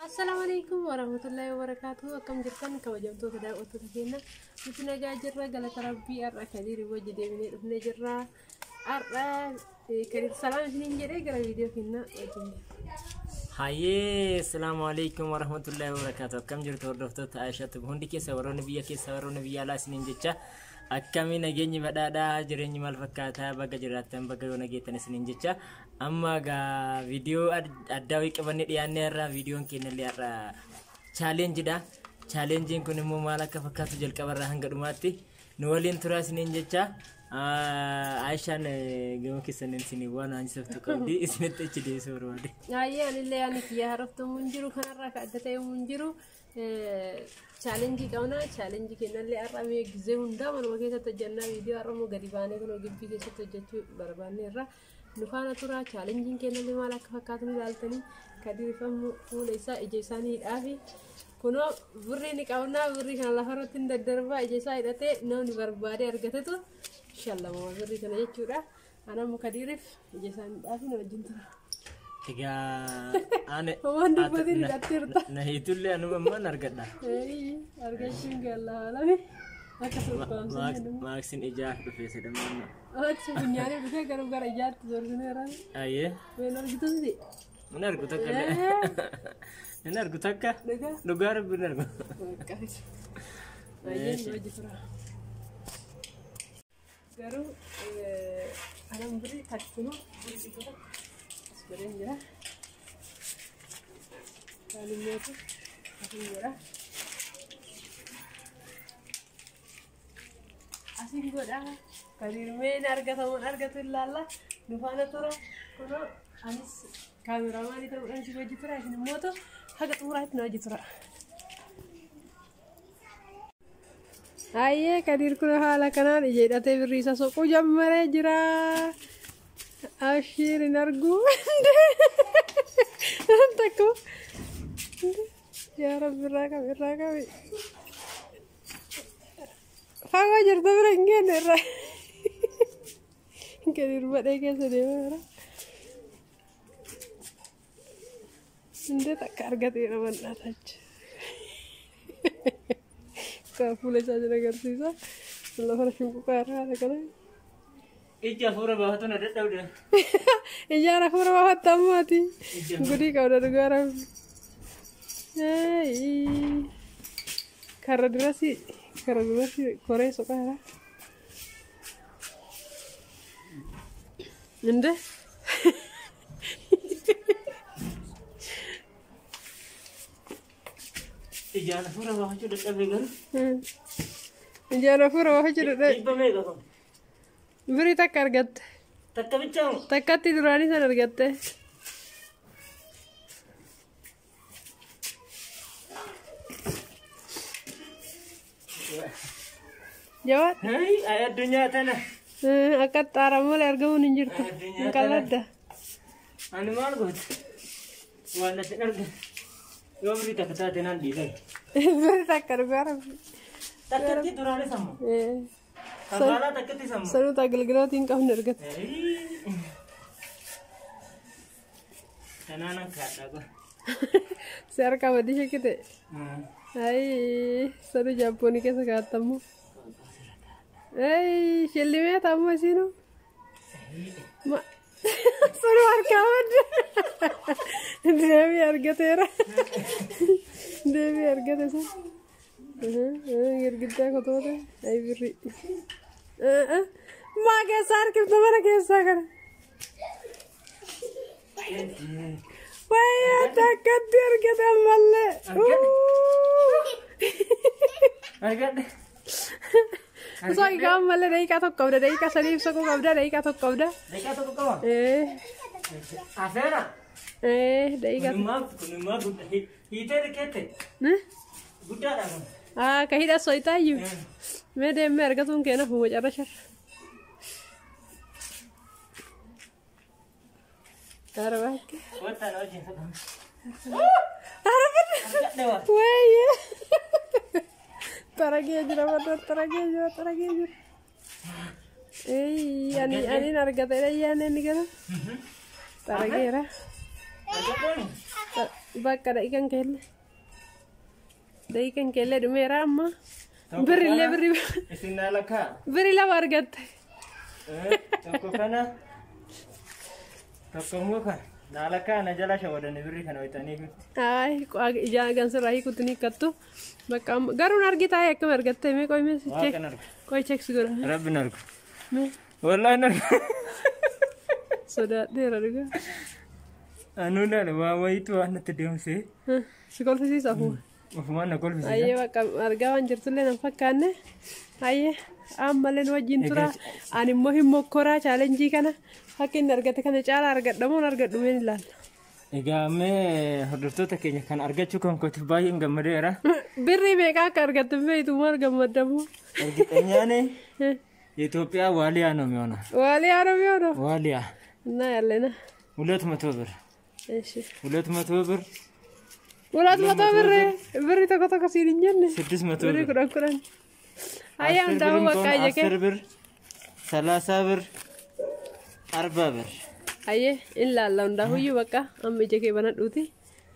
Assalamualaikum warahmatullahi wabarakatuh. Akkam jirtan kabajamtoota daawwattoota keenya. Nuti nagaa jirra galata rabbii har'a kadiri wajji deebinee dhufnee jirra. Har'a kadiri salaam isiniin jedhee gara viidiyoo keenya wajjin. Hayyee assalamualaikum warahmatullahi wabarakatuh. Akkam jirtu hordoftoota Aishaatu hundi keessa warroonni biyya keessa warroonni biyya alaa isiniin jecha akkami nageenyi badhaadhaa jireenyi maal fakkaata baga jiraattan baga yoo nageettan isiniin jecha amma ga viidiyoo addaa wayii qabannee dhiyaannee irraa viidiyoon keenya illee irra challenge dha. Challenge kun immoo maal akka fakkaatu jalqabarraa hanga dhumaatti nu waliin turaa isiniin jecha Aishaan gama keessaniin isinii waan aansiftu qabdi isinitti achi deessu barbaade. Ayyee anillee ani kiyya haraftuu mun jiru kanarraa ka adda ta'e mun jiru challenge qabna. Challenge kennallee har'a mee gizee hundaa manuma keessatti hojjannaa viidiyoo har'a immoo gadi baanee kunoo gibbii keessatti hojjechuu barbaanneerra. Nu faana turaa challenge kennallee maal akka fakkaatu nu ilaaltanii kadiifamu fuula isaa ija isaanii hidhaafi kunoo birrii ni qabnaa birrii kana lafarratti hin daddarbaa ija isaa hidhatee namni barbaade argatetu shallama birrii kana jechuudha. Anammoo kadiiriif ija isaanii hidhaafi na wajjin tura. Ane waan dubbatiin hidhatteerta. Na hiitullee anuma ammaan argadha. Argachuun gallaalame akka sulqaamsan Maaksin ijaaf dhufee sedhamanna. Achi bunyaanii dhufee garuu gara ijaatti zorsineera. Ayyee. Ween argituuti. Mun argu takka Mun argu takka. Dhugaa rabbi argu. Ayyee hojii tura. Garuu anam birrii takkuma asbireen jira. Kaalimmeetu asin jira. Asin godha. Kadiirmeen argatamuun argatu ilaalla. Nu faana tura. Kunoo anis kaameraamaanii ta'uudhaan si hojii tura. Isin immoo haga xumuraatti na hojii tura. Ayyee Kadiir kun haala kanaan ija hidhatee birrii isa soquu jammaree jira. Ashiir hin argu. Takku. Yaa Rabbi irraa qabi. Fagoo jirtu bira hin geenne irraa. Kadiir badhee keessa deemaa. Indee takka argateera bal'aatachi. Fuula isaa jala agarsiisa. Lafa shunquqaa irraa haala kana. Ija fuura baafatu na dadhabde. Ija fuura baafatta ammaati. Gudii qabda dhugaa rabbi. Karra durasi koree soqaara. Inde? Ija fuura baafachuu dadhabde garuu. Ija fuura baafachuu dadhabde. Dhibba meeqa kun? Birrii takka argatte. Takka bichaamu? Takkatti duraanii san argatte. Jawab. Hai, addunyaa tana. Akka xaaraan malee argamuun hin jirtu. Hin qalladda. Ani maal goota? Waan natti argan. Yoo birrii takka taate naan dhiisan. Birrii takka dhugaa rabbi. Takkatti duraanis ammoo. Kafaala takkatti sammoo. Sanuuta agalgalootii hin qabne argatte. Kanaanan kaadhaa kun. Si harkaa maddii shakkite. Ayi sanu jaappoonii keessa kaa'attamu. Ayi shillimee taa'ammoo isiinu. Sanu harkaa madde. Deebii argateera. Deebii argate sun. Girgiddaa kotoota. Ayi birrii. Maa keessaa harkiftu mana keessaa kana. Wayyaa takkatti argate ammallee. Argadhe. Osoo hiikaa ammallee daqiiqaa tokko qabda. Daqiiqaa sadiif soquu qabda. Daqiiqaa tokko qabda. Daqiiqaa tokko qaba? Afeera? Daqiiqaa tokko. Kunimmaa hiitee rikeette? Guddaadha kun. Ka hidha soyitaa iyyuu. Mee deemee argatuun keena fuuma carra sharra. Arabaakke. Wanta wajjin soqamu. Arabaakke. Wayyaa. Taragee jira madda taragee jira. Ani argatedha yaanne inni gara. Tarageera. bakka daqiiqan keelle dhumeera amma birrillee isin naalaka birri lama argatte tokko kana tokko muka naalaka na jala shawadani birri kana waytanii ay ijaa gansirraa hiikutti ni kattu bakka garuun argitaa akkam argatte mee qoy mee check qoy check sigura rabbi nargu wallahi nargu sodaadheera dhuga anuna waa wayitu waan natti deemse si kolfisiisa fuun ofumaan na kolfisiisa ayyee bakka argaa waan jirtullee nan fakkaanne ayyee ammalleen wajjin tura ani immoo hin mokkoraa chaalenjii kana akka inni argate kana caalaa argadhamuun argadhu meen ilaalla. Egaa mee hordoftoota keenya kan argachuu kan kootiif baay'een gammadeera. Birrii meeqa akka argatte beeytu maal gammadamu. Ergixanyaane Itoophiyaa ዋሊያ ነው የሚሆነው። ዋሊያ ነው የሚሆነው። ዋሊያ እና ያለና 200 ብር። እሺ 200 ብር 200 ብር ብር ተቆጣ ሲልኝን 600 ብር ኩራኩራን አያ እንዳው በቃ ይገ 10 ብር 30 ብር 40 ብር አየ ኢላላው እንዳሁዩ በቃ አምጀኬ በነዱቲ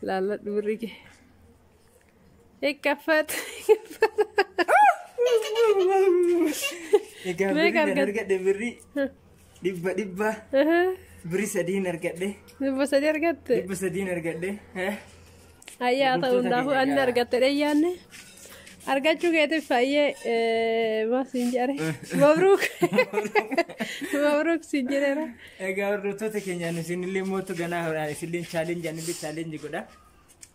ላላ ብርኬ ይከፈት Egaa argadde birri dhibba birri sadiin argadde dhibba sadii argatte dhibba sadiin argadde ayyaa ta'u hundaafu anni argatte dhayyaanne argachuu keetiif fayyee maasiin jedhare mabruuk siin jedheera. Egaa hordoftoota keenyaan isinillee mootu ganaa isinillee chaalenjii godha.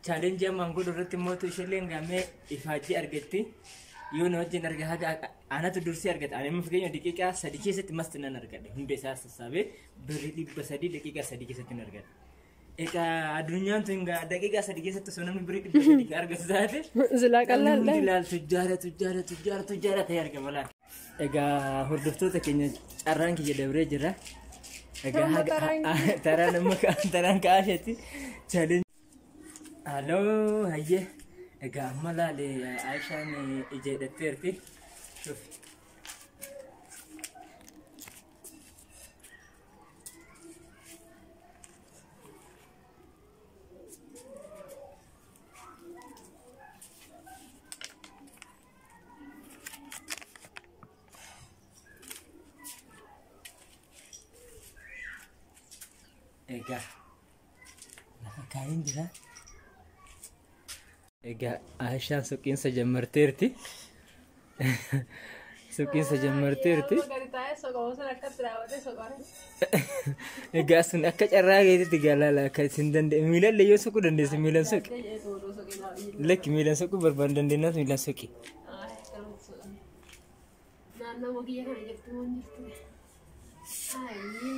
Chaalenjii ammaan godhu irratti mootu isinillee gaamee ifaajii argatti. Yoo na wajjin arga haga anatu dursi argate ani mafgeenya daqiiqaa 3 keessatti mastinan argadhe hunde isaa sassaabee birri 300 daqiiqaa 3 keessatti argadhe. Egaa addunyaan tun daqiiqaa 3 keessatti osoo namni birri 300 argatu taate zilaa qal'aadha. Ilaal tujjaara ta'ee argama laal. Egaa hordoftoota keenya carraan kiyya dabree jira. Egaa taraan kaashetti challenge. Hello hayye. Egaa amma laale Aishaan ijeedhatteerti. Egaa lafa kaa'een jira. Egaa Aishaan suqiinsa jammarteerti. Suqiinsa jammarteerti. Egaa sun akka carraa keetitti galala akka isin danda'e miilan yoo suquu dandeesse miilan suqi. Lekki miilan suquu barbaan dandeenyaas miilan suqi. Naannoo mogiyya kana jirtu waan jirtu. Ayi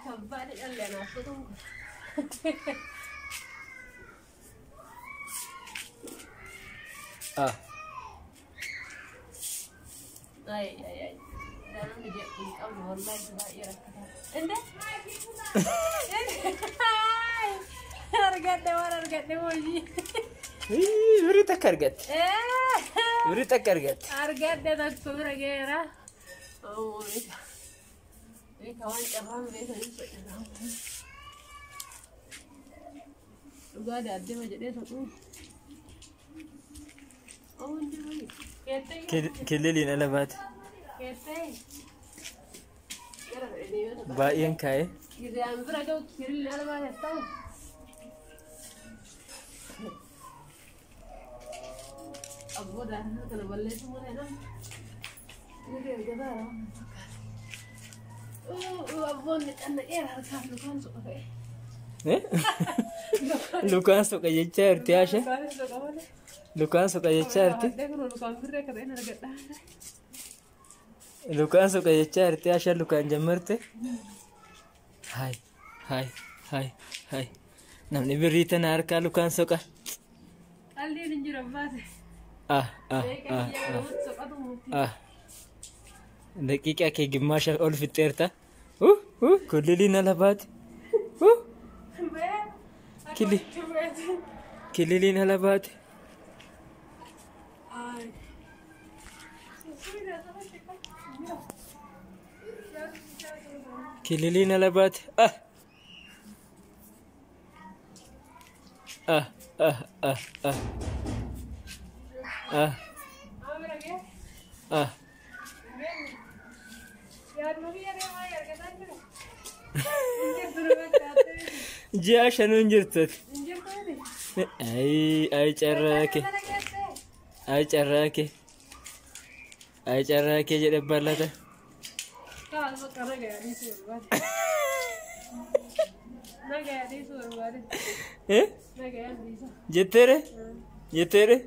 kabbaadhi dhalli anaaf sotuun kun. Ay. Dalam dia ingkau normal juga ya. Ende? Harga demoji. Beri tak harga. Beri tak harga. Harga dia tak kurang gera. Oh, ini kawan cawan biasa ni. Juga ada macam dia satu. Oh, ini. Kililin alabat. Bayan kai. Gidan biraga kililin alabat ya tahu. Abu dah kena balik semua dah. Ini dia dah. Abu ni anak era kan lukan sok kai. Lukan sok aja cer tiasha. Lukaan suka jechaarti. Lukaan suka jechaarti asha lukaan jammarte. Hai. Namni birrii tana harkaa lukaan suka. Alliin hin jiru baate. Daqiiqaa kee gimmaasha ol fixxeerta. Kulliliin ala baate. Kililiin ala baate. Kililin alabat. جا شنو جرتت اي شراكي اي شراكي اي شراكي جد بلده جتره جتره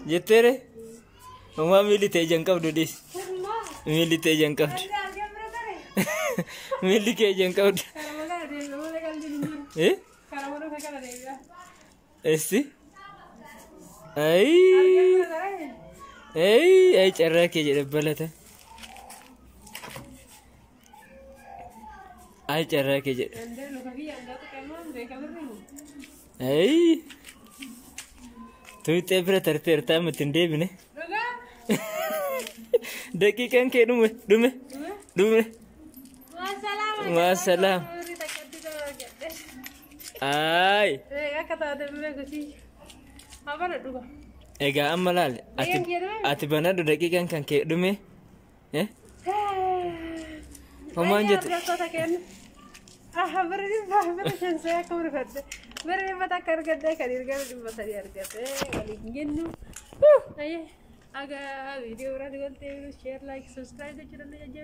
جتره وما ميلي تيجان كم دوديس ميلي تيجان كم ميلي تيجان كم eh esti ay carrake jedhe balata ay carrake jedhe ay tu tebra tarterta mutindebine dakikan ke dume wassalam ay ega amalal ati banadu dakikan kan ke dume homanjet berarti saya kamu berarti berarti mata kerja karir kerja mata dia kerja kali gini ayo agak video orang dengan share like subscribe channel aja